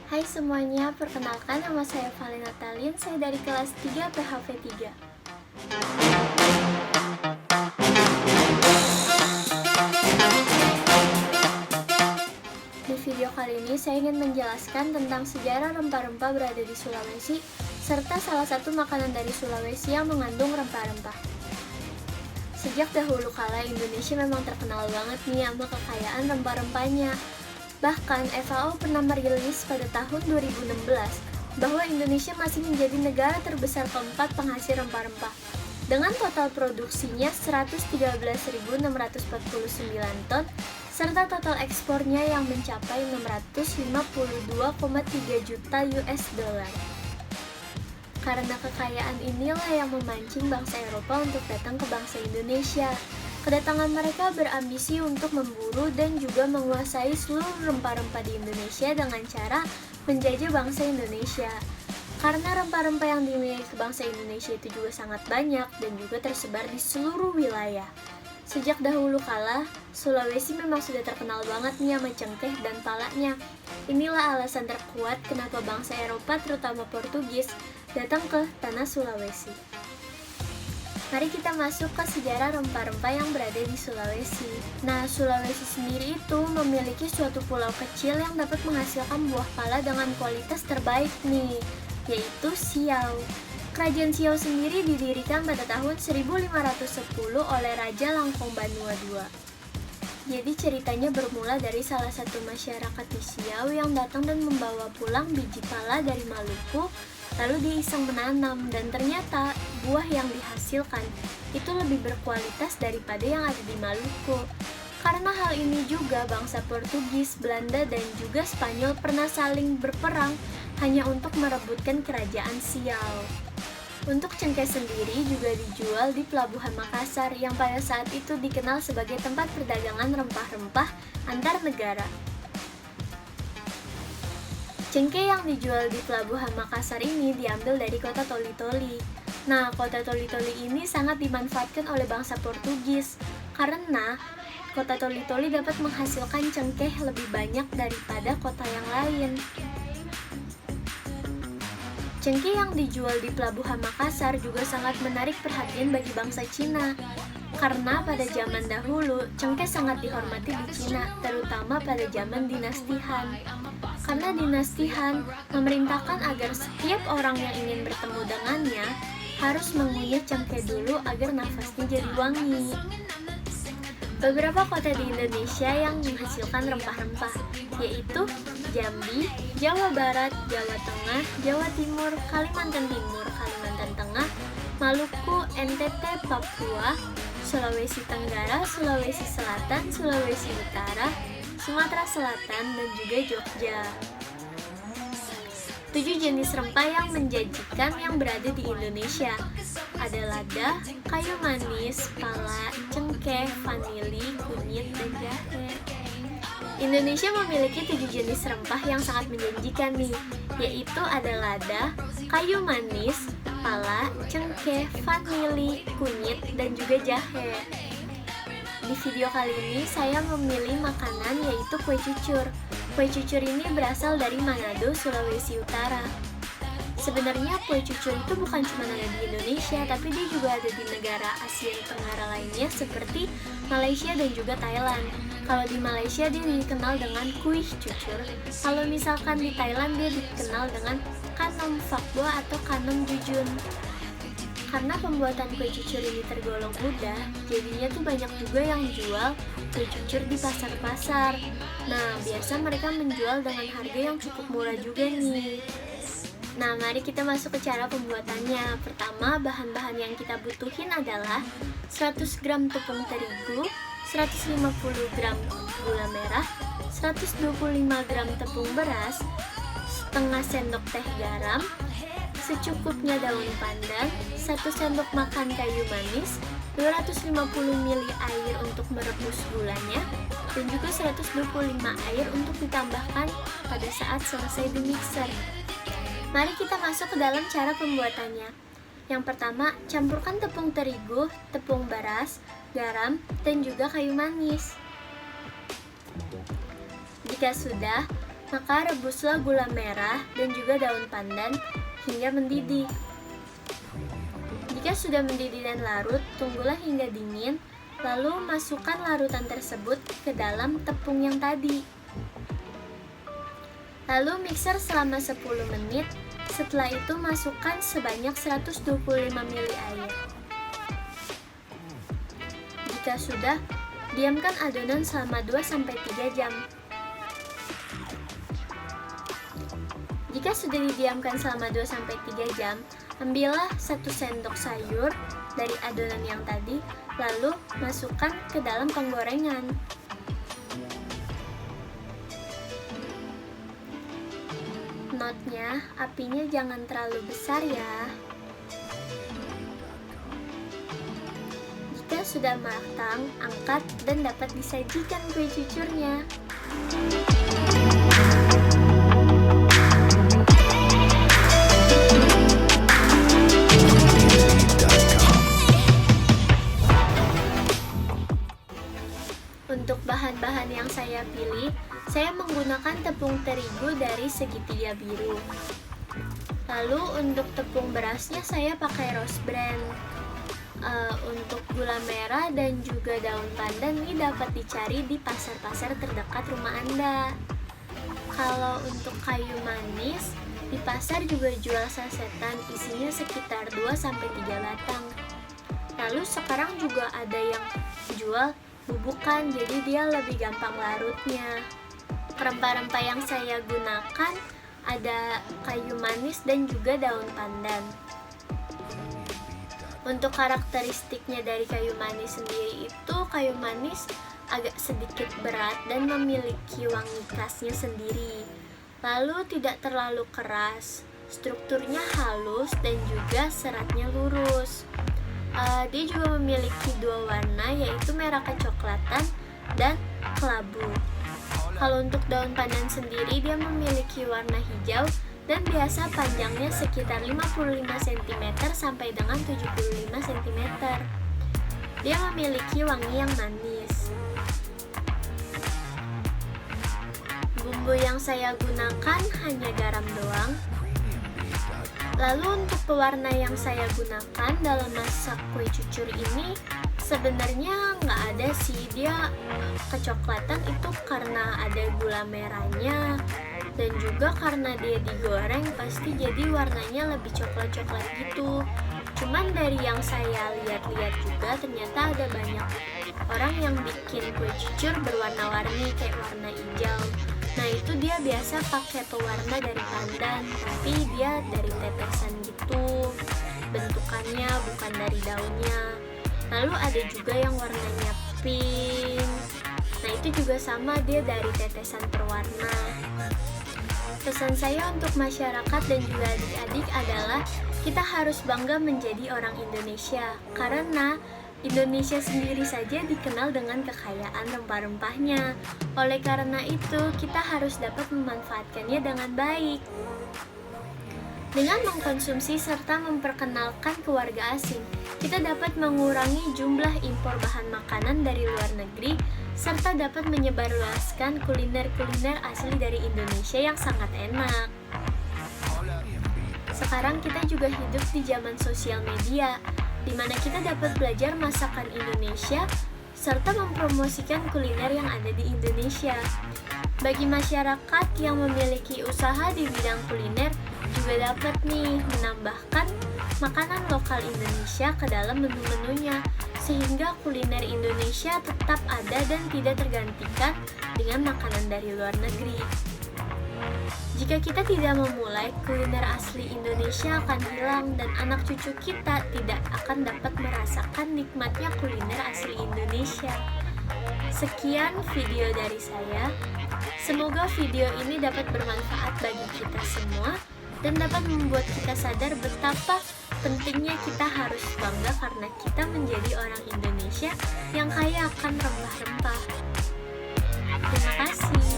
Hai semuanya, perkenalkan nama saya Valina Talin, saya dari kelas 3 PHV 3. Di video kali ini saya ingin menjelaskan tentang sejarah rempah-rempah berada di Sulawesi, serta salah satu makanan dari Sulawesi yang mengandung rempah-rempah. Sejak dahulu kala Indonesia memang terkenal banget nih sama kekayaan rempah-rempahnya. Bahkan FAO pernah merilis pada tahun 2016 bahwa Indonesia masih menjadi negara terbesar keempat penghasil rempah-rempah dengan total produksinya 113.649 ton serta total ekspornya yang mencapai 652,3 juta US dollar. Karena kekayaan inilah yang memancing bangsa Eropa untuk datang ke bangsa Indonesia. Kedatangan mereka berambisi untuk memburu dan juga menguasai seluruh rempah-rempah di Indonesia dengan cara menjajah bangsa Indonesia. Karena rempah-rempah yang dimiliki bangsa Indonesia itu juga sangat banyak dan juga tersebar di seluruh wilayah. Sejak dahulu kala, Sulawesi memang sudah terkenal banget nih sama cengkeh dan palanya. Inilah alasan terkuat kenapa bangsa Eropa, terutama Portugis, datang ke tanah Sulawesi. Mari kita masuk ke sejarah rempah-rempah yang berada di Sulawesi. Nah, Sulawesi sendiri itu memiliki suatu pulau kecil yang dapat menghasilkan buah pala dengan kualitas terbaik nih, yaitu Siau. Kerajaan Siau sendiri didirikan pada tahun 1510 oleh Raja Langkong Banua II. Jadi ceritanya bermula dari salah satu masyarakat di Siau yang datang dan membawa pulang biji pala dari Maluku, lalu dia iseng menanam dan ternyata buah yang dihasilkan itu lebih berkualitas daripada yang ada di Maluku. Karena hal ini juga bangsa Portugis, Belanda, dan juga Spanyol pernah saling berperang hanya untuk merebutkan kerajaan Siau. Untuk cengkeh sendiri juga dijual di Pelabuhan Makassar yang pada saat itu dikenal sebagai tempat perdagangan rempah-rempah antar negara. Cengkeh yang dijual di Pelabuhan Makassar ini diambil dari kota Toli-Toli. Nah, kota Toli-Toli ini sangat dimanfaatkan oleh bangsa Portugis karena kota Toli-Toli dapat menghasilkan cengkeh lebih banyak daripada kota yang lain. Cengkeh yang dijual di Pelabuhan Makassar juga sangat menarik perhatian bagi bangsa Cina. Karena pada zaman dahulu, cengkeh sangat dihormati di Cina, terutama pada zaman dinasti Han. Karena dinasti Han memerintahkan agar setiap orang yang ingin bertemu dengannya harus mengunyah cengkeh dulu agar nafasnya jadi wangi. Beberapa kota di Indonesia yang menghasilkan rempah-rempah, yaitu Jambi, Jawa Barat, Jawa Tengah, Jawa Timur, Kalimantan Timur, Kalimantan Tengah, Maluku, NTT, Papua, Sulawesi Tenggara, Sulawesi Selatan, Sulawesi Utara, Sumatera Selatan, dan juga Jogja. 7 jenis rempah yang menjanjikan yang berada di Indonesia ada lada, kayu manis, pala, cengkeh, vanili, kunyit, dan jahe. Indonesia memiliki 7 jenis rempah yang sangat menjanjikan nih, yaitu ada lada, kayu manis, pala, cengkeh, vanili, kunyit, dan juga jahe. Di video kali ini saya memilih makanan yaitu kue cucur. Kue cucur ini berasal dari Manado, Sulawesi Utara. Sebenarnya kue cucur itu bukan cuma ada di Indonesia, tapi dia juga ada di negara Asia Tenggara lainnya seperti Malaysia dan juga Thailand. Kalau di Malaysia dia dikenal dengan kuih cucur. Kalau misalkan di Thailand dia dikenal dengan kanom fakbo atau kanom jujun. Karena pembuatan kue cucur ini tergolong mudah, jadinya tuh banyak juga yang jual kue cucur di pasar-pasar. Nah, biasa mereka menjual dengan harga yang cukup murah juga nih. Nah, mari kita masuk ke cara pembuatannya. Pertama, bahan-bahan yang kita butuhin adalah 100 gram tepung terigu, 150 gram gula merah, 125 gram tepung beras, setengah sendok teh garam, secukupnya daun pandan, 1 sendok makan kayu manis, 250 ml air untuk merebus gulanya, dan juga 125 air untuk ditambahkan pada saat selesai di mixer. Mari kita masuk ke dalam cara pembuatannya. Yang pertama, campurkan tepung terigu, tepung beras, garam, dan juga kayu manis. Jika sudah, Maka rebuslah gula merah dan juga daun pandan hingga mendidih. Jika sudah mendidih dan larut, tunggulah hingga dingin, lalu masukkan larutan tersebut ke dalam tepung yang tadi. Lalu mixer selama 10 menit, setelah itu masukkan sebanyak 125 ml air. Jika sudah, diamkan adonan selama 2-3 jam. Jika sudah didiamkan selama 2-3 jam, ambillah 1 sendok sayur dari adonan yang tadi, lalu masukkan ke dalam penggorengan. Notnya, apinya jangan terlalu besar ya. Jika sudah matang, angkat dan dapat disajikan kue cucurnya. Untuk bahan-bahan yang saya pilih, saya menggunakan tepung terigu dari segitiga biru. Lalu untuk tepung berasnya saya pakai Rose Bran. Untuk gula merah dan juga daun pandan ini dapat dicari di pasar-pasar terdekat rumah Anda. Kalau untuk kayu manis, di pasar juga jual sasetan isinya sekitar 2-3 batang. Lalu sekarang juga ada yang jual bubukan, jadi dia lebih gampang larutnya. Rempah-rempah yang saya gunakan ada kayu manis dan juga daun pandan. Untuk karakteristiknya dari kayu manis sendiri itu, kayu manis agak sedikit berat dan memiliki wangi khasnya sendiri. Lalu tidak terlalu keras, strukturnya halus dan juga seratnya lurus. Dia juga memiliki 2 warna, yaitu merah kecoklatan dan kelabu. Kalau untuk daun pandan sendiri, dia memiliki warna hijau dan biasa panjangnya sekitar 55 cm sampai dengan 75 cm. Dia memiliki wangi yang manis. Bumbu yang saya gunakan hanya garam doang. Lalu untuk pewarna yang saya gunakan dalam masak kue cucur ini sebenarnya nggak ada sih. Dia kecoklatan itu karena ada gula merahnya, dan juga karena dia digoreng pasti jadi warnanya lebih coklat-coklat gitu. Cuman dari yang saya lihat-lihat juga ternyata ada banyak orang yang bikin kue cucur berwarna-warni kayak warna hijau. Nah itu dia biasa pakai pewarna dari pandan, tapi dia dari tetesan gitu bentukannya, bukan dari daunnya. Lalu ada juga yang warnanya pink. Nah itu juga sama, dia dari tetesan perwarna. Pesan saya untuk masyarakat dan juga adik-adik adalah kita harus bangga menjadi orang Indonesia, karena Indonesia sendiri saja dikenal dengan kekayaan rempah-rempahnya. Oleh karena itu, kita harus dapat memanfaatkannya dengan baik. Dengan mengkonsumsi serta memperkenalkan ke warga asing, kita dapat mengurangi jumlah impor bahan makanan dari luar negeri, serta dapat menyebarluaskan kuliner-kuliner asli dari Indonesia yang sangat enak. Sekarang kita juga hidup di zaman sosial media, di mana kita dapat belajar masakan Indonesia serta mempromosikan kuliner yang ada di Indonesia. Bagi masyarakat yang memiliki usaha di bidang kuliner juga dapat nih menambahkan makanan lokal Indonesia ke dalam menu-menunya, sehingga kuliner Indonesia tetap ada dan tidak tergantikan dengan makanan dari luar negeri. Jika kita tidak memulai, kuliner asli Indonesia akan hilang dan anak cucu kita tidak akan dapat merasakan nikmatnya kuliner asli Indonesia. Sekian video dari saya. Semoga video ini dapat bermanfaat bagi kita semua dan dapat membuat kita sadar betapa pentingnya kita harus bangga karena kita menjadi orang Indonesia yang kaya akan rempah-rempah. Terima kasih.